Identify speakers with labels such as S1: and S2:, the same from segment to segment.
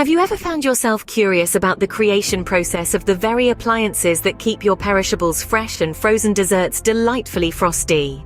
S1: Have you ever found yourself curious about the creation process of the very appliances that keep your perishables fresh and frozen desserts delightfully frosty?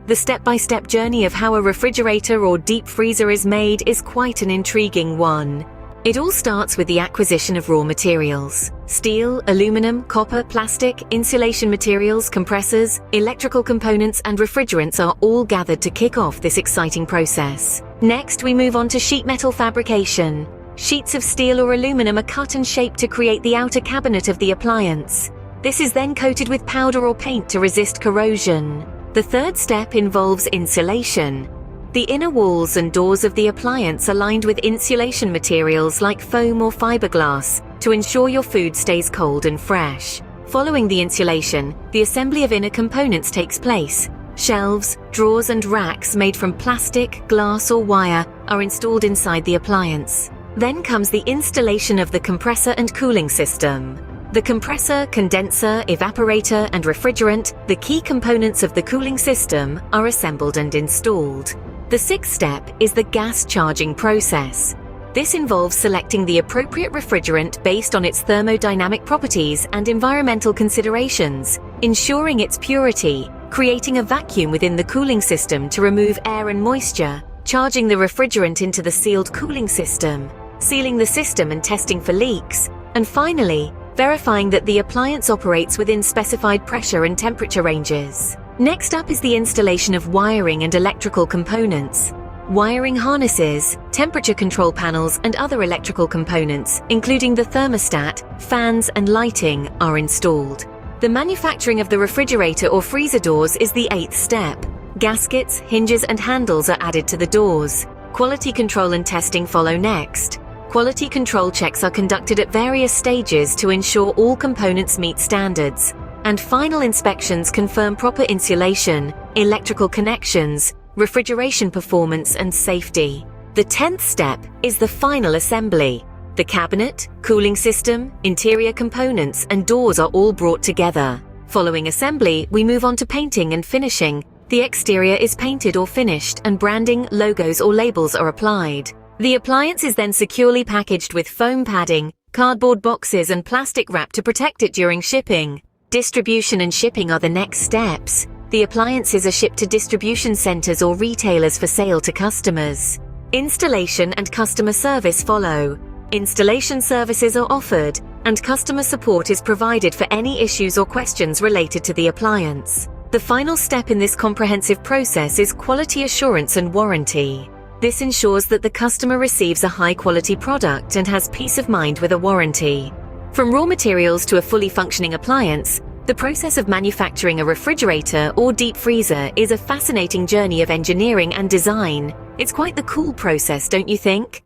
S1: The step-by-step journey of how a refrigerator or deep freezer is made is quite an intriguing one. It all starts with the acquisition of raw materials. Steel, aluminum, copper, plastic, insulation materials, compressors, electrical components, and refrigerants are all gathered to kick off this exciting process. Next, we move on to sheet metal fabrication. Sheets of steel or aluminum are cut and shaped to create the outer cabinet of the appliance. This is then coated with powder or paint to resist corrosion. The third step involves insulation. The inner walls and doors of the appliance are lined with insulation materials like foam or fiberglass to ensure your food stays cold and fresh. Following the insulation, the assembly of inner components takes place. Shelves, drawers, and racks made from plastic, glass, or wire are installed inside the appliance. Then comes the installation of the compressor and cooling system. The compressor, condenser, evaporator, and refrigerant, the key components of the cooling system, are assembled and installed. The sixth step is the gas charging process. This involves selecting the appropriate refrigerant based on its thermodynamic properties and environmental considerations, ensuring its purity, creating a vacuum within the cooling system to remove air and moisture, charging the refrigerant into the sealed cooling system, sealing the system and testing for leaks, and finally, verifying that the appliance operates within specified pressure and temperature ranges. Next up is the installation of wiring and electrical components. Wiring harnesses, temperature control panels, and other electrical components, including the thermostat, fans, and lighting, are installed. The manufacturing of the refrigerator or freezer doors is the eighth step. Gaskets, hinges, and handles are added to the doors. Quality control and testing follow next. Quality control checks are conducted at various stages to ensure all components meet standards, and final inspections confirm proper insulation, electrical connections, refrigeration performance, and safety. The 10th step is the final assembly. The cabinet, cooling system, interior components, and doors are all brought together. Following assembly, we move on to painting and finishing. The exterior is painted or finished, and branding, logos, or labels are applied. The appliance is then securely packaged with foam padding, cardboard boxes, and plastic wrap to protect it during shipping. Distribution and shipping are the next steps. The appliances are shipped to distribution centers or retailers for sale to customers. Installation and customer service follow. Installation services are offered, and customer support is provided for any issues or questions related to the appliance. The final step in this comprehensive process is quality assurance and warranty. This ensures that the customer receives a high-quality product and has peace of mind with a warranty. From raw materials to a fully functioning appliance, the process of manufacturing a refrigerator or deep freezer is a fascinating journey of engineering and design. It's quite the cool process, don't you think?